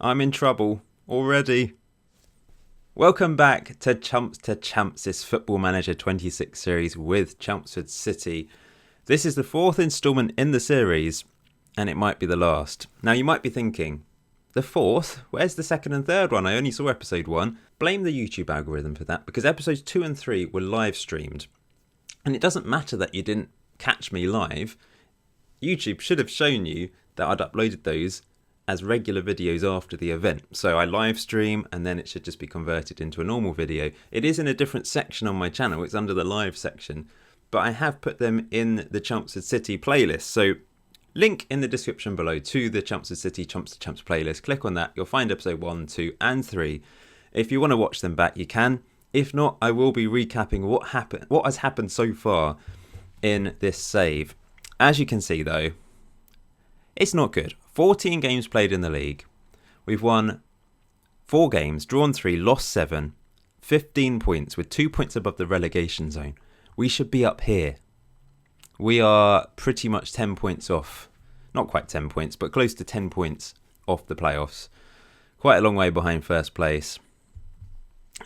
I'm in trouble already. Welcome back to Chumps, this Football Manager 26 series with Chelmsford City. This is the fourth instalment in the series, and it might be the last. Now, you might be thinking, the fourth? Where's the second and third one? I only saw episode 1. Blame the YouTube algorithm for that, because episodes 2 and 3 were live streamed. And it doesn't matter that you didn't catch me live. YouTube should have shown you that I'd uploaded those as regular videos after the event. So I live stream and then it should just be converted into a normal video. It is in a different section on my channel. It's under the live section, but I have put them in the Chelmsford City playlist. So link in the description below to the Chelmsford City Chumps to Chumps playlist. Click on that. You'll find episode 1, 2 and 3. If you want to watch them back, you can. If not, I will be recapping what has happened so far in this save. As you can see though, it's not good. 14 games played in the league. We've won 4 games, drawn 3, lost 7, 15 points with 2 points above the relegation zone. We should be up here. We are pretty much 10 points off. Not quite 10 points, but close to 10 points off the playoffs. Quite a long way behind first place.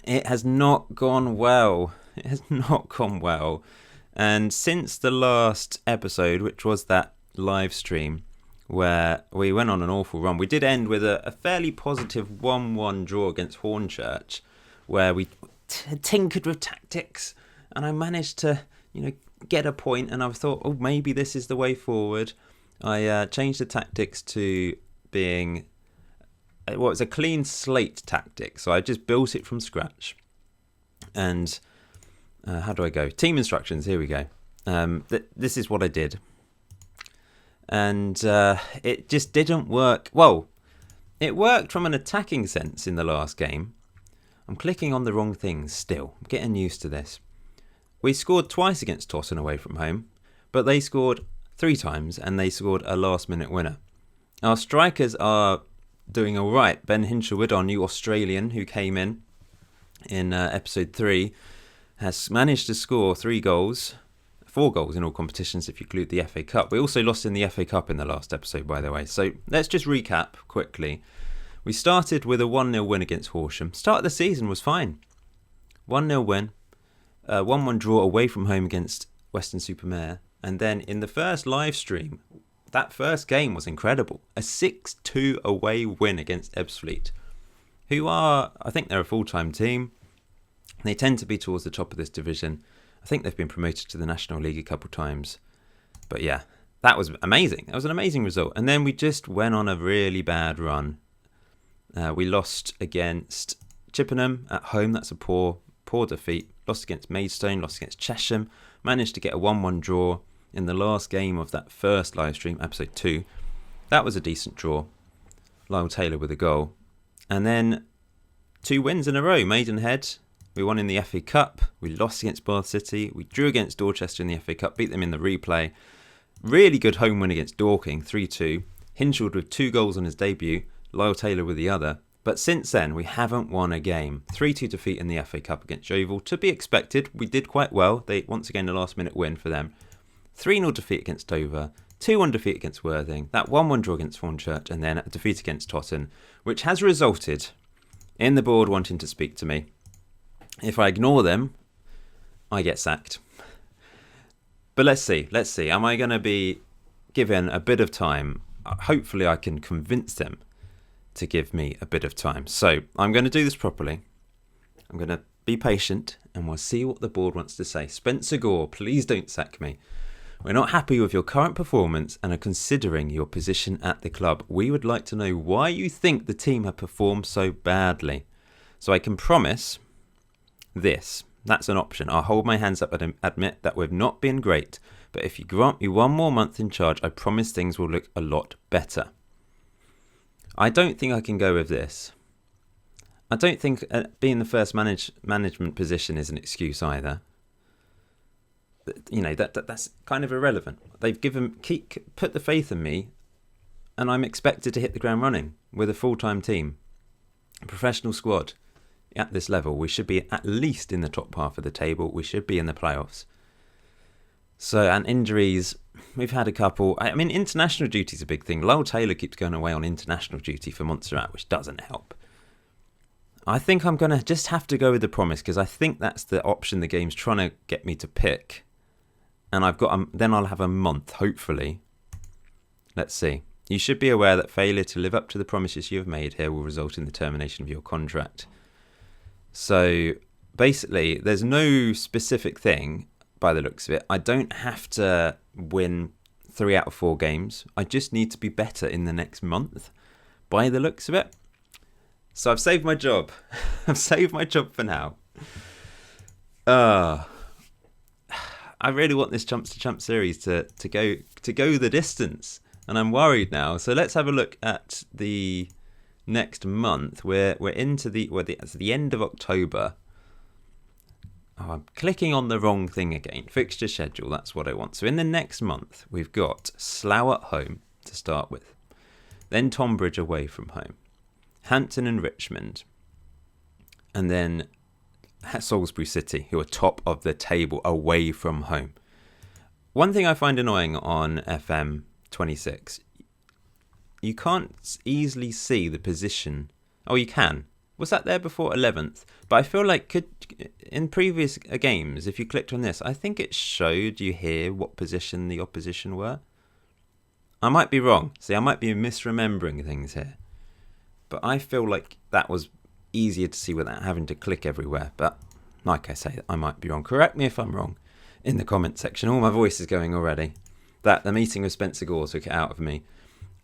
It has not gone well. It has not gone well. And since the last episode, which was that live stream, where we went on an awful run. We did end with a fairly positive 1-1 draw against Hornchurch, where we tinkered with tactics, and I managed to, get a point, and I thought, oh, maybe this is the way forward. I changed the tactics to being, it was a clean slate tactic, so I just built it from scratch. And how do I go? Team instructions, here we go. This is what I did. And it just didn't work. Well, it worked from an attacking sense in the last game. I'm clicking on the wrong things still. I'm getting used to this. We scored twice against Totten away from home, but they scored 3 times and they scored a last-minute winner. Our strikers are doing all right. Ben Hinshelwood, our new Australian who came in episode 3, has managed to score 3 goals. 4 goals in all competitions if you include the FA Cup. We also lost in the FA Cup in the last episode, by the way. So let's just recap quickly. We started with a 1-0 win against Horsham. Start of the season was fine. 1-0 win. 1-1 draw away from home against Weston-super-Mare. And then in the first live stream, that first game was incredible. A 6-2 away win against Ebbsfleet, who are, I think they're a full-time team. They tend to be towards the top of this division. I think they've been promoted to the National League a couple of times. But yeah, that was amazing. That was an amazing result. And then we just went on a really bad run. We lost against Chippenham at home. That's a poor defeat. Lost against Maidstone, lost against Chesham. Managed to get a 1-1 draw in the last game of that first live stream, episode 2. That was a decent draw. Lyle Taylor with a goal. And then 2 wins in a row. Maidenhead. We won in the FA Cup, we lost against Bath City, we drew against Dorchester in the FA Cup, beat them in the replay. Really good home win against Dorking, 3-2. Hinshelwood with 2 goals on his debut, Lyle Taylor with the other. But since then, we haven't won a game. 3-2 defeat in the FA Cup against Yeovil. To be expected, we did quite well. They once again a last-minute win for them. 3-0 defeat against Dover, 2-1 defeat against Worthing, that 1-1 draw against Hornchurch, and then a defeat against Totten, which has resulted in the board wanting to speak to me. If I ignore them, I get sacked. But let's see. Am I going to be given a bit of time? Hopefully I can convince them to give me a bit of time. So I'm going to do this properly. I'm going to be patient and we'll see what the board wants to say. Spencer Gore, please don't sack me. We're not happy with your current performance and are considering your position at the club. We would like to know why you think the team have performed so badly. So I can promise this. That's an option. I'll hold my hands up and admit that we've not been great. But if you grant me 1 more month in charge, I promise things will look a lot better. I don't think I can go with this. I don't think being the first management position is an excuse either. That's kind of irrelevant. They've put the faith in me, and I'm expected to hit the ground running with a full-time team, a professional squad. At this level, we should be at least in the top half of the table. We should be in the playoffs. So, and injuries, we've had a couple. I mean, international duty is a big thing. Lowell Taylor keeps going away on international duty for Montserrat, which doesn't help. I think I'm going to just have to go with the promise, because I think that's the option the game's trying to get me to pick. And I've got then I'll have a month, hopefully. Let's see. You should be aware that failure to live up to the promises you have made here will result in the termination of your contract. So basically, there's no specific thing by the looks of it. I don't have to win 3 out of 4 games. I just need to be better in the next month by the looks of it. So I've saved my job. I've saved my job for now. I really want this Chumps to Chumps series to go the distance, and I'm worried now. So let's have a look at the next month. We're into it's the end of October. Oh, I'm clicking on the wrong thing again. Fixture schedule, that's what I want. So in the next month, we've got Slough at home to start with. Then Tonbridge away from home. Hampton and Richmond. And then Salisbury City, who are top of the table away from home. One thing I find annoying on FM26, you can't easily see the position. Oh, you can. Was that there before 11th? But I feel like in previous games, if you clicked on this, I think it showed you here what position the opposition were. I might be wrong. See, I might be misremembering things here. But I feel like that was easier to see without having to click everywhere. But like I say, I might be wrong. Correct me if I'm wrong in the comment section. Oh, my voice is going already. The meeting with Spencer Gore took it out of me.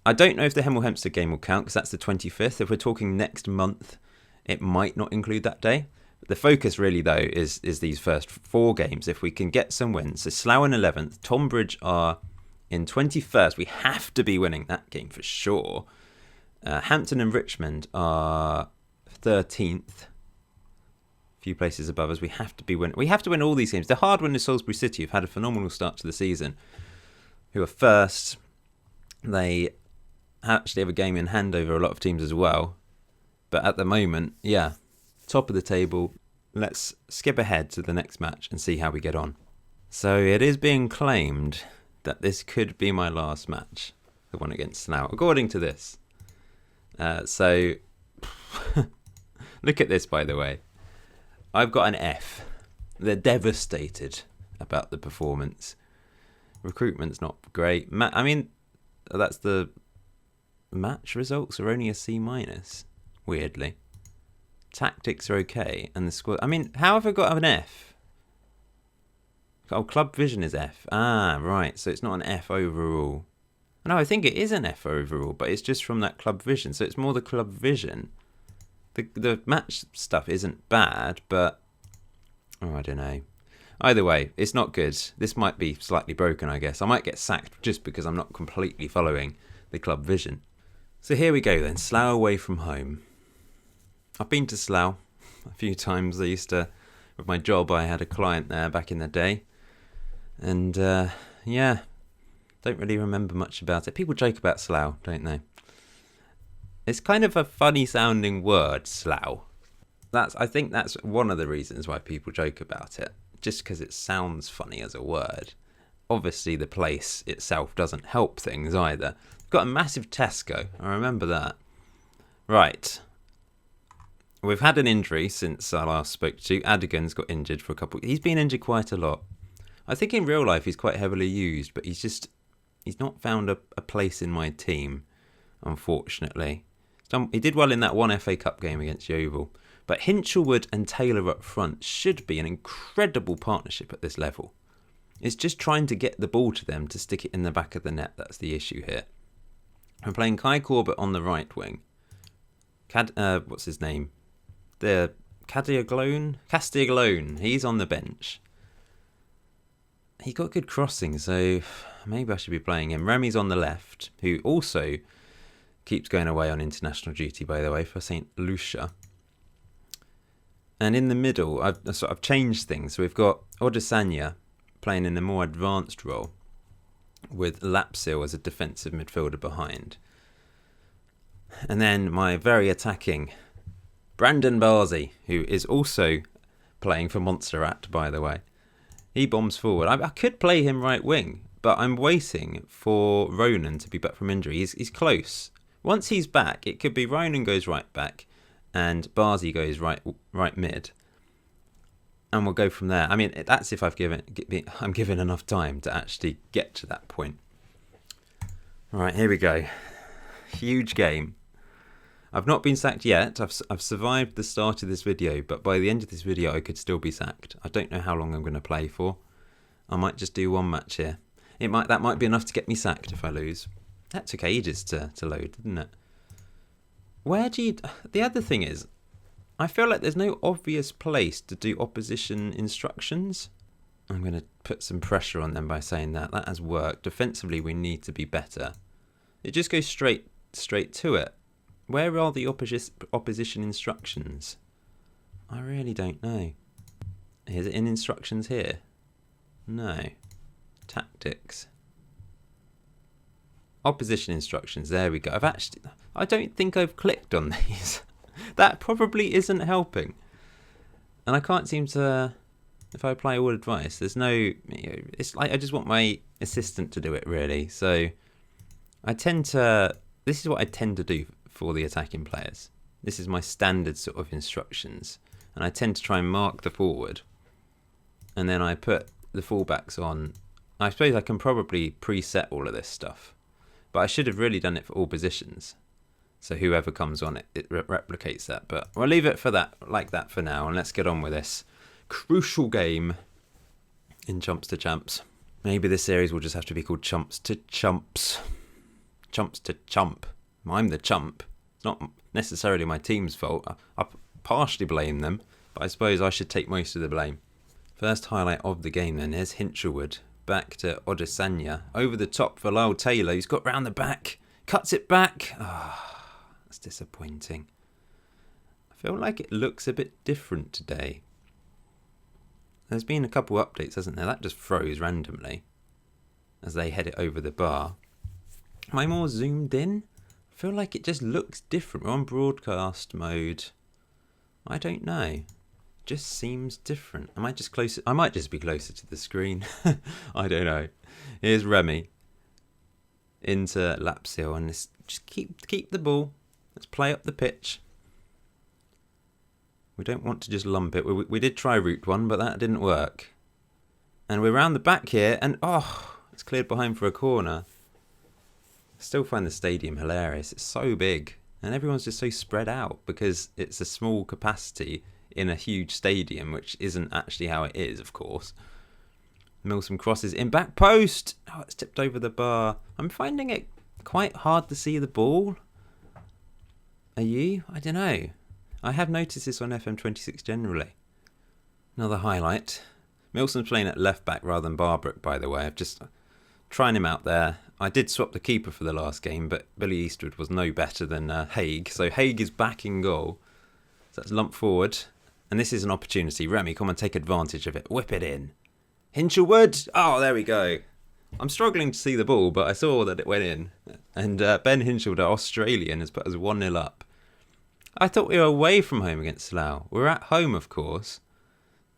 I don't know if the Hemel Hempstead game will count, because that's the 25th. If we're talking next month, it might not include that day. The focus really, though, is these first 4 games. If we can get some wins. So Slough in 11th. Tonbridge are in 21st. We have to be winning that game for sure. Hampton and Richmond are 13th. A few places above us. We have to be winning. We have to win all these games. The hard one is Salisbury City, who've had a phenomenal start to the season, who are first. They actually have a game in hand over a lot of teams as well. But at the moment, yeah, top of the table. Let's skip ahead to the next match and see how we get on. So it is being claimed that this could be my last match, the one against Slough, according to this. So look at this, by the way. I've got an F. They're devastated about the performance. Recruitment's not great. I mean, that's the match results are only a C-. Weirdly. Tactics are okay, and the squad... I mean, how have I got an F? Oh, club vision is F. Ah, right, so it's not an F overall. No, I think it is an F overall, but it's just from that club vision, so it's more the club vision. The match stuff isn't bad, but... Oh, I don't know. Either way, it's not good. This might be slightly broken, I guess. I might get sacked just because I'm not completely following the club vision. So here we go then, Slough away from home. I've been to Slough a few times. With my job, I had a client there back in the day. And, yeah, don't really remember much about it. People joke about Slough, don't they? It's kind of a funny sounding word, Slough. I think that's one of the reasons why people joke about it. Just because it sounds funny as a word. Obviously, the place itself doesn't help things either. Got a massive Tesco. I remember that. Right. We've had an injury since I last spoke to you. Adigan's got injured for a couple... He's been injured quite a lot. I think in real life he's quite heavily used, but he's not found a place in my team, unfortunately. He did well in that one FA Cup game against Yeovil. But Hinchelwood and Taylor up front should be an incredible partnership at this level. It's just trying to get the ball to them to stick it in the back of the net. That's the issue here. I'm playing Kai Corbett on the right wing. What's his name? The Castiglione. He's on the bench. He got good crossing, so maybe I should be playing him. Remy's on the left, who also keeps going away on international duty, by the way, for St. Lucia. And in the middle, I've changed things. So we've got Odesanya playing in a more advanced role, with Lapsil as a defensive midfielder behind. And then my very attacking Brandon Barzy, who is also playing for Montserrat, by the way. He bombs forward. I could play him right wing, but I'm waiting for Ronan to be back from injury. He's close. Once he's back, it could be Ronan goes right back and Barzi goes right mid. And we'll go from there. I mean, that's if I'm given enough time to actually get to that point. Right, here we go. Huge game. I've not been sacked yet. I've survived the start of this video, but by the end of this video, I could still be sacked. I don't know how long I'm going to play for. I might just do one match here. That might be enough to get me sacked if I lose. That took ages to load, didn't it? The other thing is, I feel like there's no obvious place to do opposition instructions. I'm going to put some pressure on them by saying that. That has worked. Defensively, we need to be better. It just goes straight to it. Where are the opposition instructions? I really don't know. Is it in instructions here? No. Tactics. Opposition instructions. There we go. I don't think I've clicked on these. That probably isn't helping. And I can't seem to, if I apply all advice, there's no, it's like I just want my assistant to do it really. So this is what I tend to do for the attacking players. This is my standard sort of instructions. And I tend to try and mark the forward. And then I put the fullbacks on. I suppose I can probably preset all of this stuff. But I should have really done it for all positions. So whoever comes on it replicates that. But we'll leave it like that for now. And let's get on with this crucial game in Chumps to Champs. Maybe this series will just have to be called Chumps to Chumps. Chumps to Chump. I'm the chump. It's not necessarily my team's fault. I partially blame them. But I suppose I should take most of the blame. First highlight of the game then. Here's Hinchelwood. Back to Odesanya. Over the top for Lyle Taylor. He's got round the back. Cuts it back. That's disappointing. I feel like it looks a bit different today. There's been a couple updates, hasn't there? That just froze randomly as they head it over the bar. Am I more zoomed in? I feel like it just looks different. We're on broadcast mode. I don't know. Just seems different. Am I just closer? I might just be closer to the screen. I don't know. Here's Remy into Lapsil, and just keep the ball. Let's play up the pitch. We don't want to just lump it. We did try route one, but that didn't work. And we're round the back here, and it's cleared behind for a corner. I still find the stadium hilarious. It's so big, and everyone's just so spread out because it's a small capacity in a huge stadium, which isn't actually how it is, of course. Milsom crosses in back post. Oh, it's tipped over the bar. I'm finding it quite hard to see the ball. Are you? I don't know. I have noticed this on FM26 generally. Another highlight. Milsom's playing at left back rather than Barbrook, by the way. I've just trying him out there. I did swap the keeper for the last game, but Billy Eastwood was no better than Haig. So Haig is back in goal. So that's lumped forward. And this is an opportunity. Remy, come and take advantage of it. Whip it in. Hinchelwood. Oh, there we go. I'm struggling to see the ball, but I saw that it went in. And Ben Hinchelwood, Australian, has put us 1-0 up. I thought we were away from home against Slough. We're at home, of course.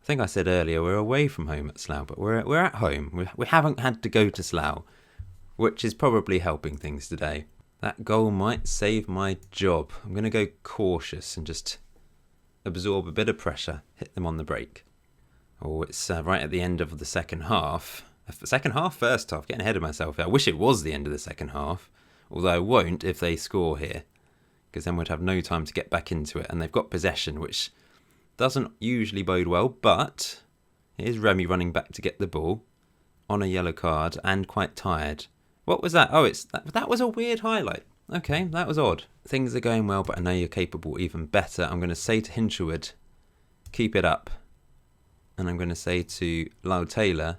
I think I said earlier we're away from home at Slough, but we're at home. We haven't had to go to Slough, which is probably helping things today. That goal might save my job. I'm going to go cautious and just absorb a bit of pressure, hit them on the break. Oh, it's right at the end of the second half. First half, getting ahead of myself. I wish it was the end of the second half, although I won't if they score here, because then we'd have no time to get back into it, and they've got possession, which doesn't usually bode well, but here's Remy running back to get the ball on a yellow card and quite tired. What was that? Oh, that was a weird highlight. Okay, that was odd. Things are going well, but I know you're capable even better. I'm going to say to Hinchelwood, keep it up. And I'm going to say to Lyle Taylor,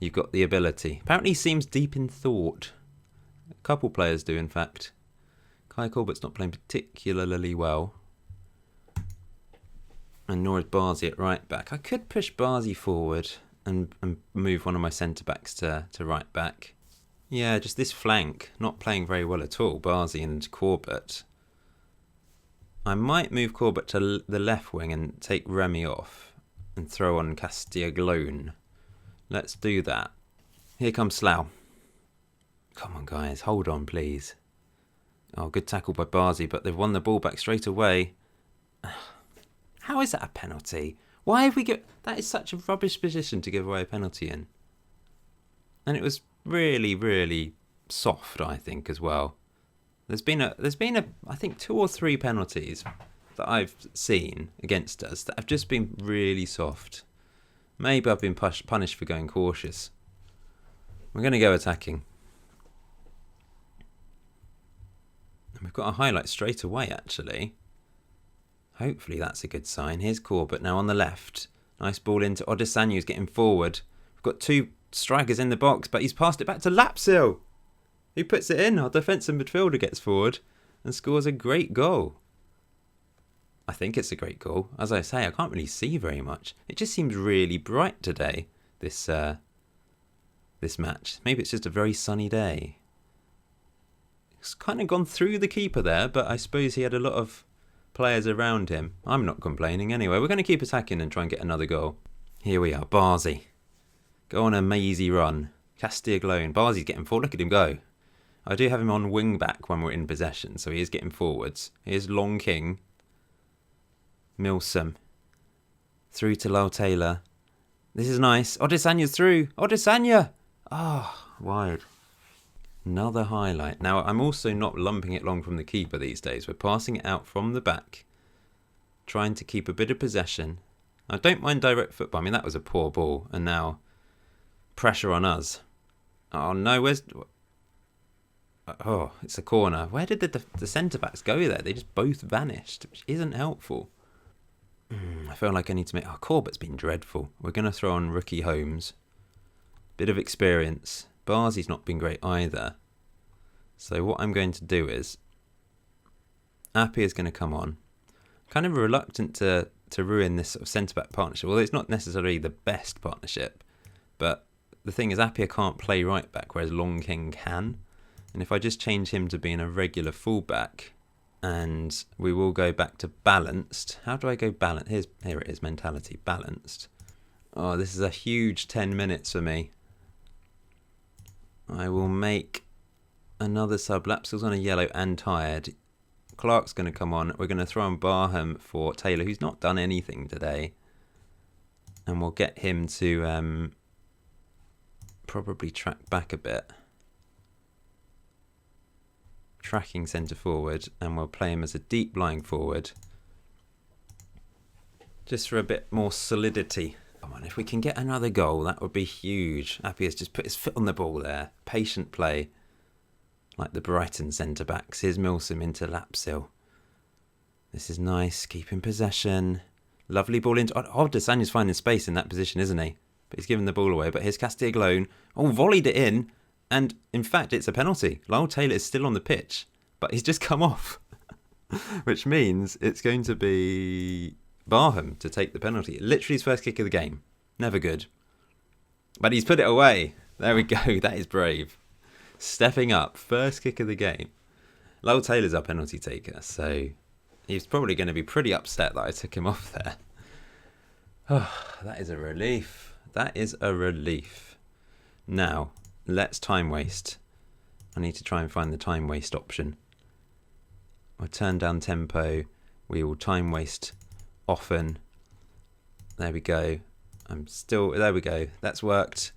you've got the ability. Apparently he seems deep in thought. A couple players do, in fact. Kai Corbett's not playing particularly well. And nor is Barzi at right back. I could push Barzi forward and move one of my centre-backs to right back. Yeah, just this flank, not playing very well at all, Barzi and Corbett. I might move Corbett to the left wing and take Remy off and throw on Castiglione. Let's do that. Here comes Slough. Come on, guys. Hold on, please. Oh, good tackle by Barzi, but they've won the ball back straight away. How is that a penalty? Why have we got... That is such a rubbish position to give away a penalty in. And it was really, really soft, I think, as well. There's been I think 2 or 3 penalties that I've seen against us that have just been really soft. Maybe I've been punished for going cautious. We're going to go attacking. And we've got a highlight straight away, actually. Hopefully that's a good sign. Here's Corbett now on the left. Nice ball into Odesanya, who's getting forward. We've got 2 strikers in the box, but he's passed it back to Lapsil. Who puts it in? Our defensive midfielder gets forward and scores a great goal. I think it's a great goal. As I say, I can't really see very much. It just seems really bright today, this match. Maybe it's just a very sunny day. It's kind of gone through the keeper there, but I suppose he had a lot of players around him. I'm not complaining anyway. We're going to keep attacking and try and get another goal. Here we are, Barzi. Go on a mazy run. Castiglione. Barzi's getting forward. Look at him go. I do have him on wing back when we're in possession, so he is getting forwards. Here's Long King. Milsom. Through to Lyle Taylor. This is nice. Odesanya's through. Odesanya! Ah, wide. Another highlight. Now, I'm also not lumping it long from the keeper these days. We're passing it out from the back. Trying to keep a bit of possession. I don't mind direct football. I mean, that was a poor ball. And now, pressure on us. Oh, no. Where's... Oh, it's a corner. Where did the centre-backs go there? They just both vanished, which isn't helpful. I feel like I need to make... Oh, Corbett's been dreadful. We're going to throw on Ricky Holmes. Bit of experience. Barzi's not been great either. So what I'm going to do is... Appy is going to come on. Kind of reluctant to ruin this sort of centre-back partnership. Although it's not necessarily the best partnership. But the thing is, Appy can't play right-back, whereas Long King can. And if I just change him to being a regular fullback, and we will go back to balanced. How do I go balanced? Here it is, mentality, balanced. Oh, this is a huge 10 minutes for me. I will make another sub. Lapsil's on a yellow and tired. Clark's going to come on. We're going to throw on Barham for Taylor, who's not done anything today. And we'll get him to probably track back a bit. Tracking centre forward, and we'll play him as a deep lying forward just for a bit more solidity. Come on, if we can get another goal, that would be huge. Appy has just put his foot on the ball there. Patient play, like the Brighton centre backs. Here's Milsom into Lapsil. This is nice, keeping possession. Lovely ball into... Oh, Desanya's finding space in that position, isn't he? But he's given the ball away. But here's Castiglione. Oh, volleyed it in. And, in fact, it's a penalty. Lyle Taylor is still on the pitch, but he's just come off. Which means it's going to be Barham to take the penalty. Literally his first kick of the game. Never good. But he's put it away. There we go. That is brave. Stepping up. First kick of the game. Lyle Taylor's our penalty taker, so he's probably going to be pretty upset that I took him off there. Oh, that is a relief. That is a relief. Now... Let's time waste. I need to try and find the time waste option. We'll turn down tempo. We will time waste often. There we go. There we go. That's worked.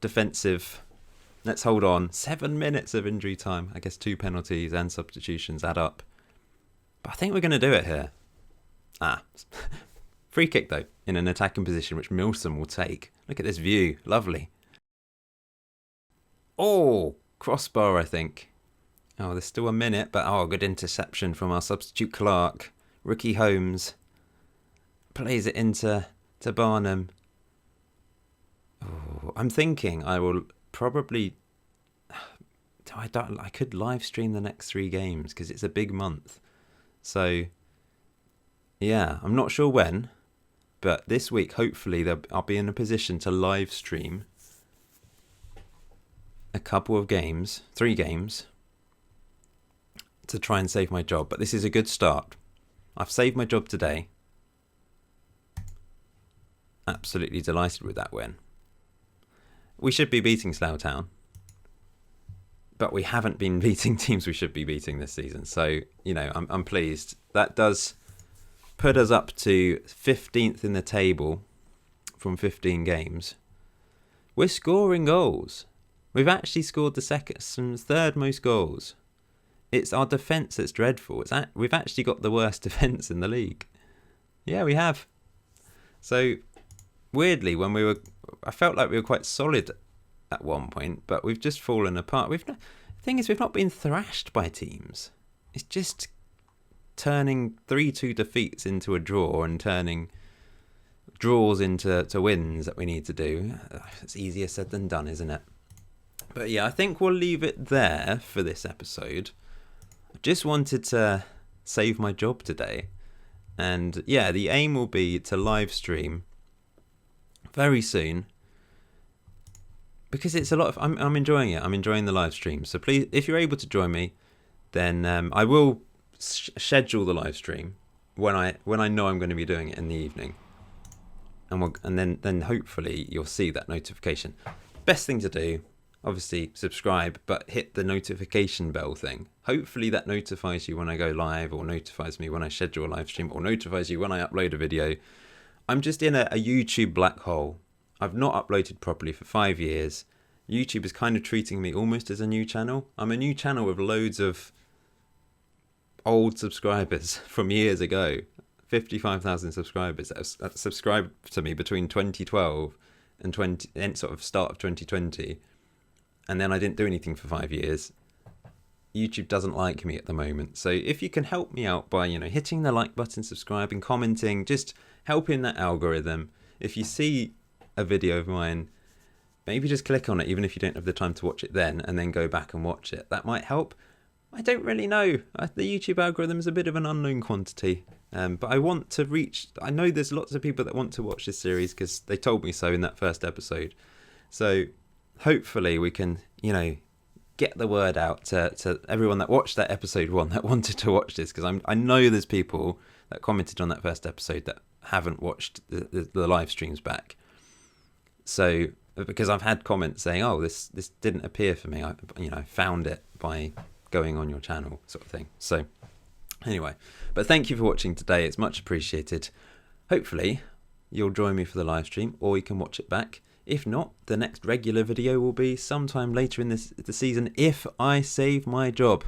Defensive. Let's hold on. 7 minutes of injury time. I guess 2 penalties and substitutions add up. But I think we're going to do it here. Free kick though, in an attacking position, which Milsom will take. Look at this view. Lovely. Oh, crossbar, I think. Oh, there's still a minute, but good interception from our substitute Clark. Ricky Holmes plays it into Barnum. Oh, I'm thinking I will probably... I could live stream the next 3 games because it's a big month. So, yeah, I'm not sure when, but this week, hopefully, I'll be in a position to live stream a couple of games, 3 games, to try and save my job. But this is a good start. I've saved my job today. Absolutely delighted with that win. we should be beating Slough Town, but we haven't been beating teams we should be beating this season. So, you know, I'm pleased. That does put us up to 15th in the table from 15 games. We're scoring goals. We've actually scored the third most goals. It's our defence that's dreadful. We've actually got the worst defence in the league. Yeah, we have. So, weirdly, I felt like we were quite solid at one point, but we've just fallen apart. The thing is, we've not been thrashed by teams. It's just turning 3-2 defeats into a draw and turning draws into wins that we need to do. It's easier said than done, isn't it? But yeah, I think we'll leave it there for this episode. I just wanted to save my job today. And yeah, the aim will be to live stream very soon. Because it's a lot of... I'm enjoying it. I'm enjoying the live stream. So please, if you're able to join me, then I will schedule the live stream when I know I'm going to be doing it in the evening. And then hopefully you'll see that notification. Best thing to do, obviously subscribe, but hit the notification bell thing. Hopefully that notifies you when I go live, or notifies me when I schedule a live stream, or notifies you when I upload a video. I'm just in a YouTube black hole. I've not uploaded properly for 5 years. YouTube is kind of treating me almost as a new channel. I'm a new channel with loads of old subscribers from years ago. 55,000 subscribers that subscribed to me between 2012 and sort of start of 2020. And then I didn't do anything for 5 years. YouTube doesn't like me at the moment. So if you can help me out by, hitting the like button, subscribing, commenting, just helping that algorithm. If you see a video of mine, maybe just click on it, even if you don't have the time to watch it then, and then go back and watch it. That might help. I don't really know. The YouTube algorithm is a bit of an unknown quantity. But I want to reach... I know there's lots of people that want to watch this series because they told me so in that first episode. So hopefully we can, get the word out to everyone that watched that episode 1 that wanted to watch this, because I know there's people that commented on that first episode that haven't watched the live streams back. So, because I've had comments saying, oh, this didn't appear for me. I found it by going on your channel, sort of thing. So anyway, but thank you for watching today. It's much appreciated. Hopefully you'll join me for the live stream, or you can watch it back. If not, the next regular video will be sometime later in the season if I save my job.